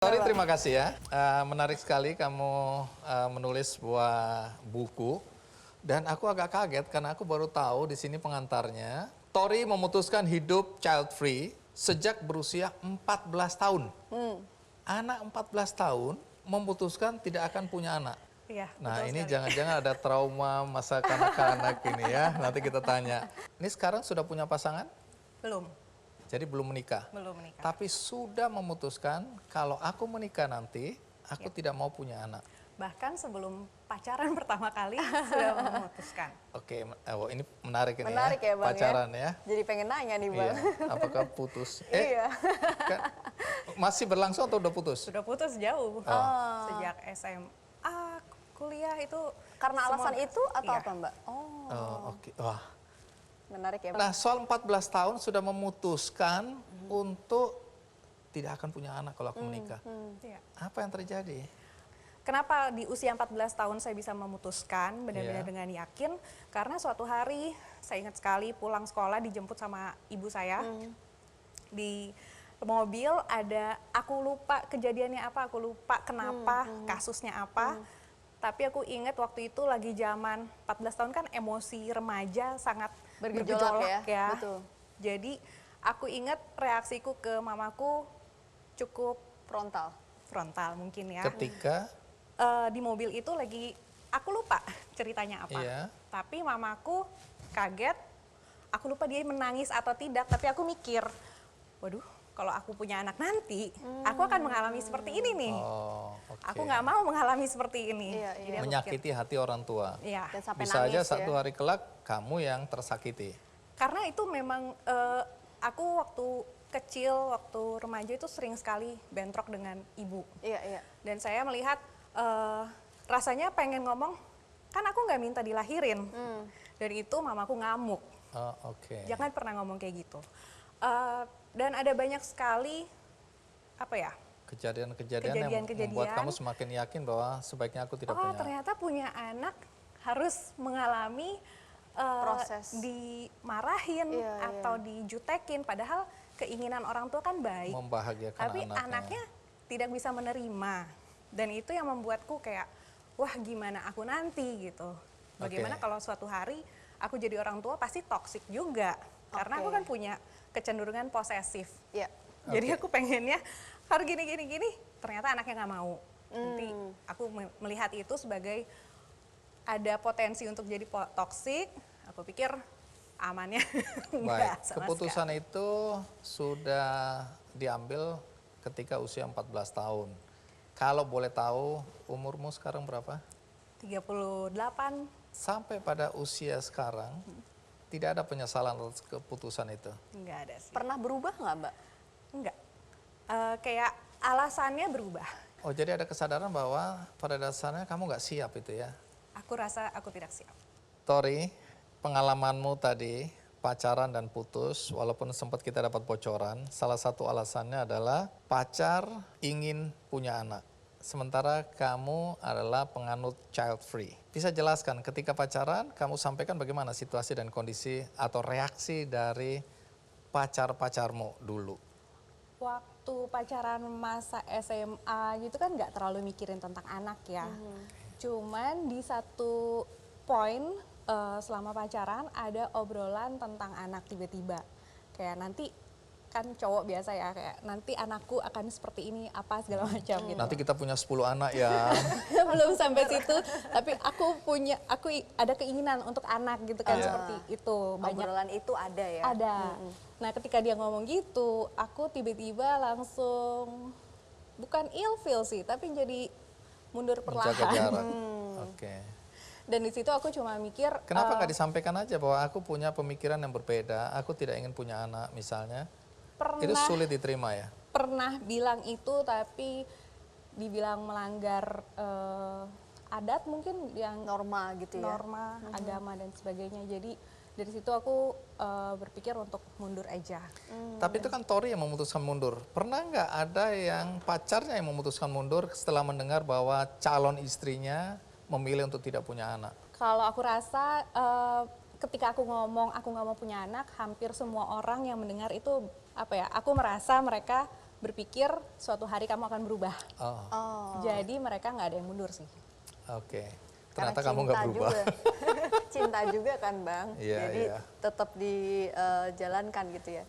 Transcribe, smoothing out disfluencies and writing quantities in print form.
Tori, terima kasih ya. Menarik sekali kamu menulis sebuah buku. Dan aku agak kaget karena aku baru tahu di sini pengantarnya. Tori memutuskan hidup child free sejak berusia 14 tahun. Anak 14 tahun memutuskan tidak akan punya anak. Iya, Nah, betul ini sekali. jangan-jangan ada trauma masa kanak-kanak ini ya. Nanti kita tanya. Ini sekarang sudah punya pasangan? Belum Jadi belum menikah? menikah. Tapi sudah memutuskan kalau aku menikah nanti, aku tidak mau punya anak. Bahkan sebelum pacaran pertama kali sudah memutuskan. Oke, ini menarik ini Menarik ya, Bang, pacaran ya. Jadi pengen nanya nih, Bang. Iya, apakah putus? Iya. Kan, masih berlangsung atau udah putus? Sudah putus jauh. Sejak SMA, kuliah itu. Karena semua- alasan itu atau Iya. apa, Mbak? Oh, oke. Wah. Menarik ya, Bang. Nah, soal 14 tahun sudah memutuskan untuk tidak akan punya anak kalau aku menikah. Iya. Apa yang terjadi? Kenapa di usia 14 tahun saya bisa memutuskan benar-benar Iya. dengan yakin? Karena suatu hari saya ingat sekali pulang sekolah dijemput sama ibu saya. Di mobil ada, aku lupa kejadiannya apa, aku lupa kenapa, kasusnya apa. Tapi aku ingat waktu itu lagi zaman 14 tahun kan emosi remaja sangat Bergejolak ya, ya. betul. Jadi aku ingat reaksiku ke mamaku cukup frontal mungkin ya. Ketika Di mobil itu lagi, aku lupa ceritanya apa. Iya. Tapi mamaku kaget, aku lupa dia menangis atau tidak, tapi aku mikir, waduh kalau aku punya anak nanti, aku akan mengalami seperti ini nih. oh, oke. Aku nggak mau mengalami seperti ini. Iya, iya. Jadi aku pikir, Menyakiti hati orang tua. iya. Dan sampai Bisa nangis aja ya. satu hari kelak kamu yang tersakiti. Karena itu memang aku waktu kecil, waktu remaja itu sering sekali bentrok dengan ibu. Iya, iya. Dan saya melihat rasanya pengen ngomong, kan aku nggak minta dilahirin. Dari itu mamaku ngamuk. Oh, oke. Jangan pernah ngomong kayak gitu. Dan ada banyak sekali, apa ya, Kejadian-kejadian yang membuat kamu semakin yakin bahwa sebaiknya aku tidak punya. ternyata punya anak harus mengalami Proses. dimarahin Iya, iya. atau dijutekin. Padahal keinginan orang tua kan baik. Membahagiakan Tapi anaknya. anaknya tidak bisa menerima. Dan itu yang membuatku kayak, wah gimana aku nanti gitu. Bagaimana Oke. kalau suatu hari aku jadi orang tua pasti toksik juga. Karena aku Oke. kan punya kecenderungan posesif. Iya. Jadi Oke. aku pengennya harus gini, ternyata anaknya nggak mau. Nanti aku melihat itu sebagai ada potensi untuk jadi toksik, aku pikir amannya enggak Baik, sama keputusan itu sudah diambil ketika usia 14 tahun. Kalau boleh tahu, umurmu sekarang berapa? sekali. 38, Sampai pada usia sekarang, tidak ada penyesalan atas keputusan itu. enggak ada sih. Pernah berubah nggak, Mbak? Enggak. Kayak alasannya berubah. Oh, jadi ada kesadaran bahwa pada dasarnya kamu nggak siap itu ya? Aku rasa aku tidak siap. Tori, pengalamanmu tadi, pacaran dan putus, walaupun sempat kita dapat bocoran, salah satu alasannya adalah pacar ingin punya anak. Sementara kamu adalah penganut child free. Bisa jelaskan ketika pacaran, kamu sampaikan bagaimana situasi dan kondisi atau reaksi dari pacar-pacarmu dulu? Waktu pacaran masa SMA gitu kan nggak terlalu mikirin tentang anak ya. Cuman di satu poin selama pacaran ada obrolan tentang anak tiba-tiba. Kayak nanti kan cowok biasa ya, kayak nanti anakku akan seperti ini apa segala macam gitu. Nanti kita punya 10 anak ya. Belum sampai situ, tapi aku ada keinginan untuk anak gitu kan, Iya. seperti itu. Banyak Obrolan itu ada ya? ada. Nah, ketika dia ngomong gitu, aku tiba-tiba langsung bukan ilfeel sih, tapi jadi mundur Menjaga perlahan. jarak. Oke. Dan di situ aku cuma mikir, Kenapa nggak disampaikan aja bahwa aku punya pemikiran yang berbeda, aku tidak ingin punya anak misalnya? Itu pernah sulit diterima ya? pernah bilang itu, tapi dibilang melanggar adat mungkin yang Norma gitu ya? norma, agama dan sebagainya. Jadi dari situ aku berpikir untuk mundur aja. Tapi itu kan Tori yang memutuskan mundur. Pernah nggak ada yang pacarnya yang memutuskan mundur setelah mendengar bahwa calon istrinya memilih untuk tidak punya anak? Kalau aku rasa ketika aku ngomong aku nggak mau punya anak, hampir semua orang yang mendengar itu apa ya? Aku merasa mereka berpikir suatu hari kamu akan berubah. Oh, Oh. Jadi mereka nggak ada yang mundur sih. oke. Karena Ternyata kamu nggak cinta berubah. juga. Cinta juga kan Bang. Iya, Jadi iya. tetap dijalankan gitu ya.